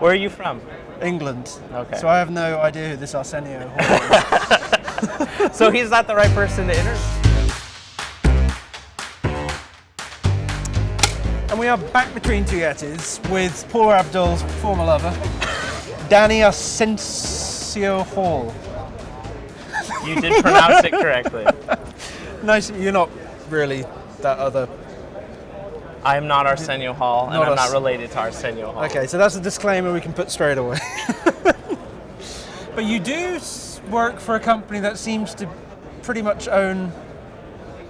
Where are you from? England. Okay. So I have no idea who this Ascencio-Hall is. So he's not the right person to interview. And we are back between two Yetis with Paula Abdul's former lover, Danny Ascencio-Hall. You did pronounce it correctly. Nice, you're not really that other. I am not Arsenio-Hall, and I'm not related to Arsenio-Hall. Okay, so that's a disclaimer we can put straight away. But you do work for a company that seems to pretty much own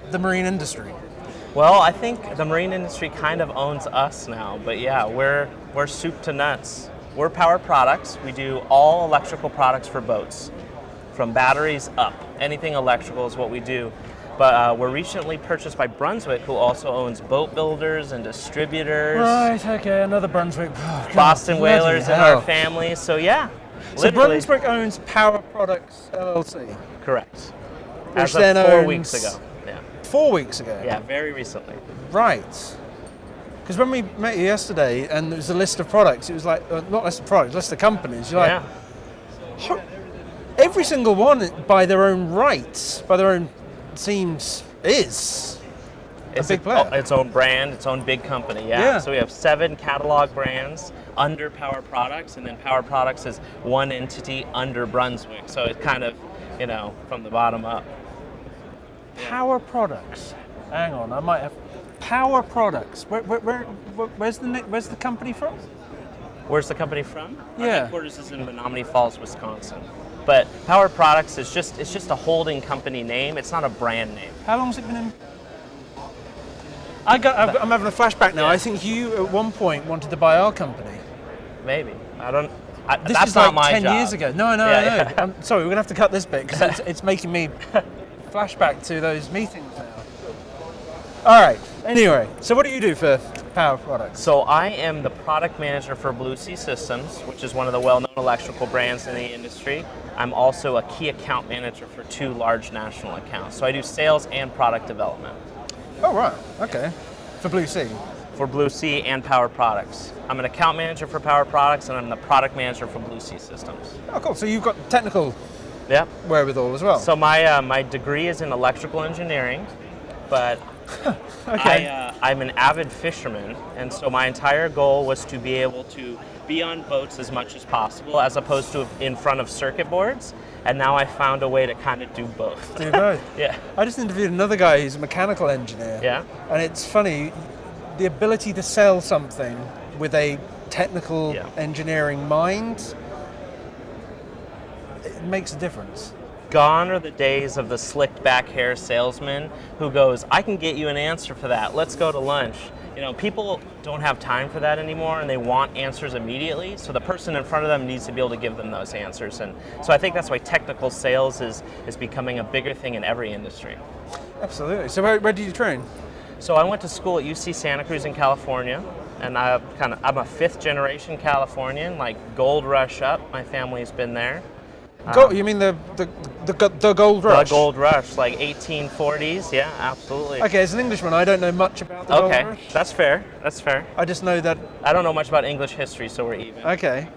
the marine industry. Well, I think the marine industry kind of owns us now, but yeah, we're soup to nuts. We're Power Products. We do all electrical products for boats, from batteries up. Anything electrical is what we do. But we're recently purchased by Brunswick, who also owns boat builders and distributors. Right, okay, another Brunswick. Oh, Boston Whalers in our family, so yeah. So Brunswick owns Power Products LLC? Correct. Which As of 4 weeks ago. Yeah. 4 weeks ago? Yeah, very recently. Right. Because when we met you yesterday and there was a list of products, it was like, not list of products, list of companies. You're like, every single one by their own rights, by their own seems is a big player. Its own brand, its own big company, yeah. So we have 7 catalog brands under Power Products, and then Power Products is one entity under Brunswick. So it's kind of, from the bottom up. Power Products. Hang on, I might have Power Products. Where's the company from? Where's the company from? Yeah. Our headquarters is in Menominee Falls, Wisconsin. But Power Products is just a holding company name. It's not a brand name. How long has it been in? I'm having a flashback now. Yeah. I think you at one point wanted to buy our company. Maybe. This that's is not like my 10 job. years ago. No. I'm sorry, we're gonna have to cut this bit because it's making me flashback to those meetings now. All right. Anyway, so what do you do for Power Products? So I am the product manager for Blue Sea Systems, which is one of the well-known electrical brands in the industry. I'm also a key account manager for 2 large national accounts. So I do sales and product development. Oh, right. Okay. For Blue Sea? For Blue Sea and Power Products. I'm an account manager for Power Products, and I'm the product manager for Blue Sea Systems. Oh, cool. So you've got technical wherewithal as well? So my degree is in electrical engineering, but okay. I'm an avid fisherman, and so my entire goal was to be able to be on boats as much as possible, as opposed to in front of circuit boards. And now I found a way to kind of do both. Do both? Yeah. I just interviewed another guy who's a mechanical engineer. Yeah. And it's funny, the ability to sell something with a technical engineering mind, it makes a difference. Gone are the days of the slicked back hair salesman who goes, I can get you an answer for that. Let's go to lunch. People don't have time for that anymore, and they want answers immediately. So the person in front of them needs to be able to give them those answers. And so I think that's why technical sales is becoming a bigger thing in every industry. Absolutely. So where did you train? So I went to school at UC Santa Cruz in California, and I'm a 5th generation Californian, like gold rush up. My family's been there. You mean the gold rush? The gold rush, like 1840s, yeah, absolutely. Okay, as an Englishman, I don't know much about the gold rush. Okay, that's fair. I just know that... I don't know much about English history, so we're even. Okay.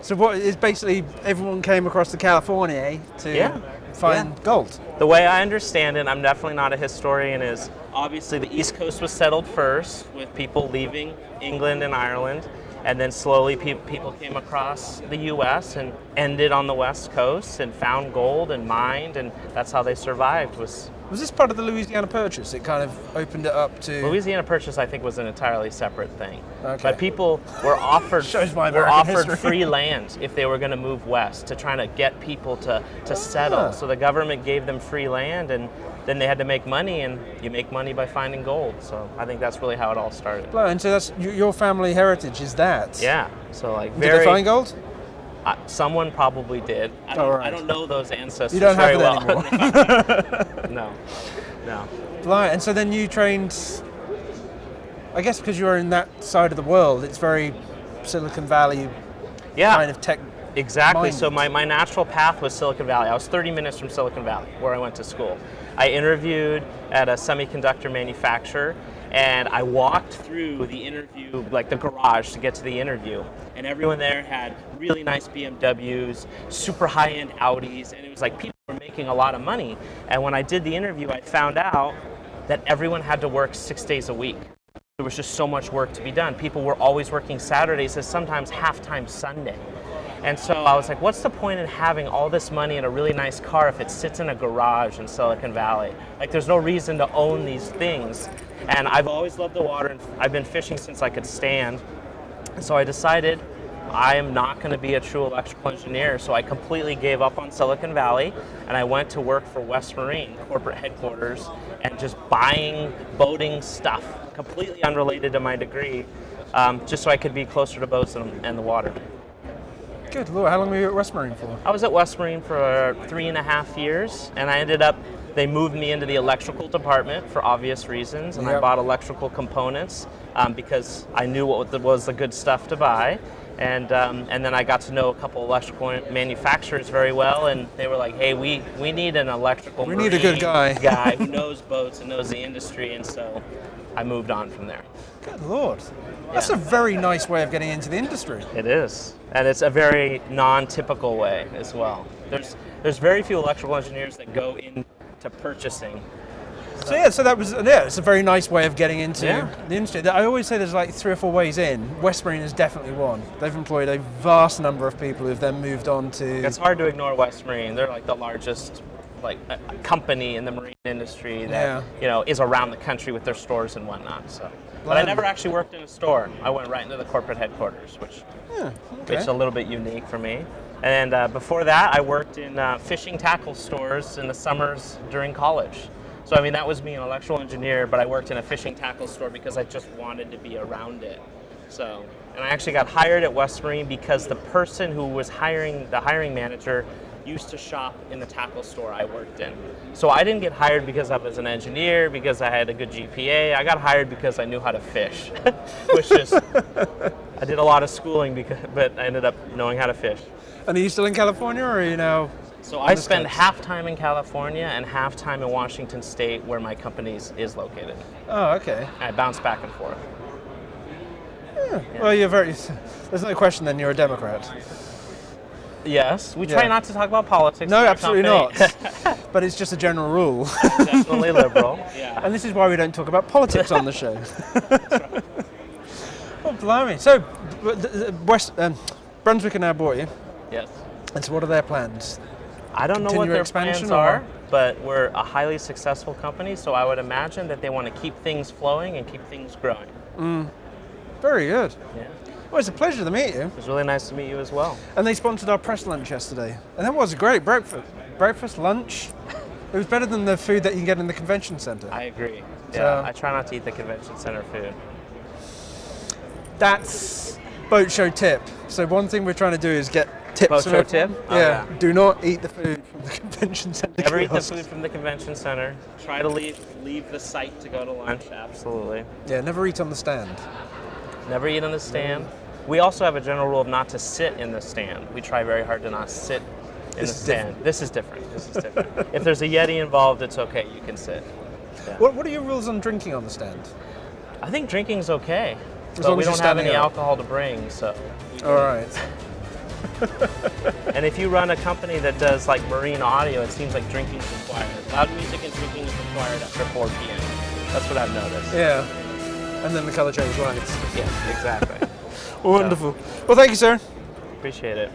So what is basically everyone came across to California to find gold? The way I understand it, I'm definitely not a historian, is obviously the East Coast was settled first with people leaving England and Ireland. And then slowly people came across the U.S. and ended on the West Coast and found gold and mined, and that's how they survived. Was this part of the Louisiana Purchase? It kind of opened it up to... Louisiana Purchase, I think, was an entirely separate thing. Okay. But people were offered history. free land if they were going to move west, to try to get people to settle. So the government gave them free land, and then they had to make money, and you make money by finding gold. So I think that's really how it all started. And so that's your family heritage is that? Yeah. So Did they find gold? Someone probably did. I don't know those ancestors you don't very have well. Anymore. No. Right. And so then you trained, I guess because you're in that side of the world, it's very Silicon Valley kind of tech. Exactly. minded. So my natural path was Silicon Valley. I was 30 minutes from Silicon Valley, where I went to school. I interviewed at a semiconductor manufacturer, And I walked through the interview, like the garage to get to the interview. And everyone there had really nice BMWs, super high-end Audis, and it was like people were making a lot of money. And when I did the interview, I found out that everyone had to work 6 days a week. There was just so much work to be done. People were always working Saturdays and sometimes half-time Sunday. And so I was like, what's the point in having all this money in a really nice car if it sits in a garage in Silicon Valley? Like, there's no reason to own these things. And I've always loved the water, and I've been fishing since I could stand. So I decided I am not going to be a true electrical engineer. So I completely gave up on Silicon Valley, and I went to work for West Marine corporate headquarters and just buying boating stuff, completely unrelated to my degree, just so I could be closer to boats and the water. Good Lord, how long were you at West Marine for? I was at West Marine for 3.5 years, and I ended up, they moved me into the electrical department for obvious reasons, and I bought electrical components because I knew what was the good stuff to buy. And then I got to know a couple electrical manufacturers very well, and they were like, hey, we need an electrical We need a good guy. who knows boats and knows the industry, and so I moved on from there. Good Lord. That's a very nice way of getting into the industry. It is, and it's a very non-typical way as well. There's very few electrical engineers that go into purchasing. So it's a very nice way of getting into the industry. I always say there's like 3 or 4 ways in. West Marine is definitely one. They've employed a vast number of people who've then moved on to... It's hard to ignore West Marine. They're like the largest company in the marine industry that is around the country with their stores and whatnot. So, but I never actually worked in a store. I went right into the corporate headquarters, which is a little bit unique for me. And before that, I worked in fishing tackle stores in the summers during college. So I mean, that was me, an electrical engineer, but I worked in a fishing tackle store because I just wanted to be around it. So, and I actually got hired at West Marine because the person who was hiring, the hiring manager, used to shop in the tackle store I worked in. So I didn't get hired because I was an engineer, because I had a good GPA. I got hired because I knew how to fish, which is, I did a lot of schooling, but I ended up knowing how to fish. And are you still in California, or are you now? So I spend half time in California and half time in Washington State, where my company is located. Oh, okay. I bounce back and forth. Yeah. Well, there's no question then you're a Democrat. Yes, we try not to talk about politics. No, absolutely not. But it's just a general rule. Definitely liberal. Yeah. And this is why we don't talk about politics on the show. Oh, blimey. So, Brunswick are now bought you. Yes. And so what are their plans? I don't know what their plans are, but we're a highly successful company, so I would imagine that they want to keep things flowing and keep things growing. Very good. Yeah. Well, it's a pleasure to meet you. It was really nice to meet you as well. And they sponsored our press lunch yesterday. And that was a great breakfast, lunch. It was better than the food that you can get in the convention center. I agree. Yeah, I try not to eat the convention center food. That's boat show tip. So one thing we're trying to do is get tips. Boat show tip? Yeah. Do not eat the food from the convention center. Never eat the food from the convention center. Try to leave the site to go to lunch. Absolutely. Yeah, never eat on the stand. Never eat on the stand. We also have a general rule of not to sit in the stand. We try very hard to not sit in the stand. This is different. If there's a Yeti involved, it's okay. You can sit. Yeah. What are your rules on drinking on the stand? I think drinking's okay. But we don't have any alcohol to bring, so. All right. And if you run a company that does like marine audio, it seems like drinking is required. Loud music and drinking is required after 4 p.m. That's what I've noticed. Yeah. And then the color change lights. Yeah, exactly. Wonderful. Well, thank you, sir. Appreciate it.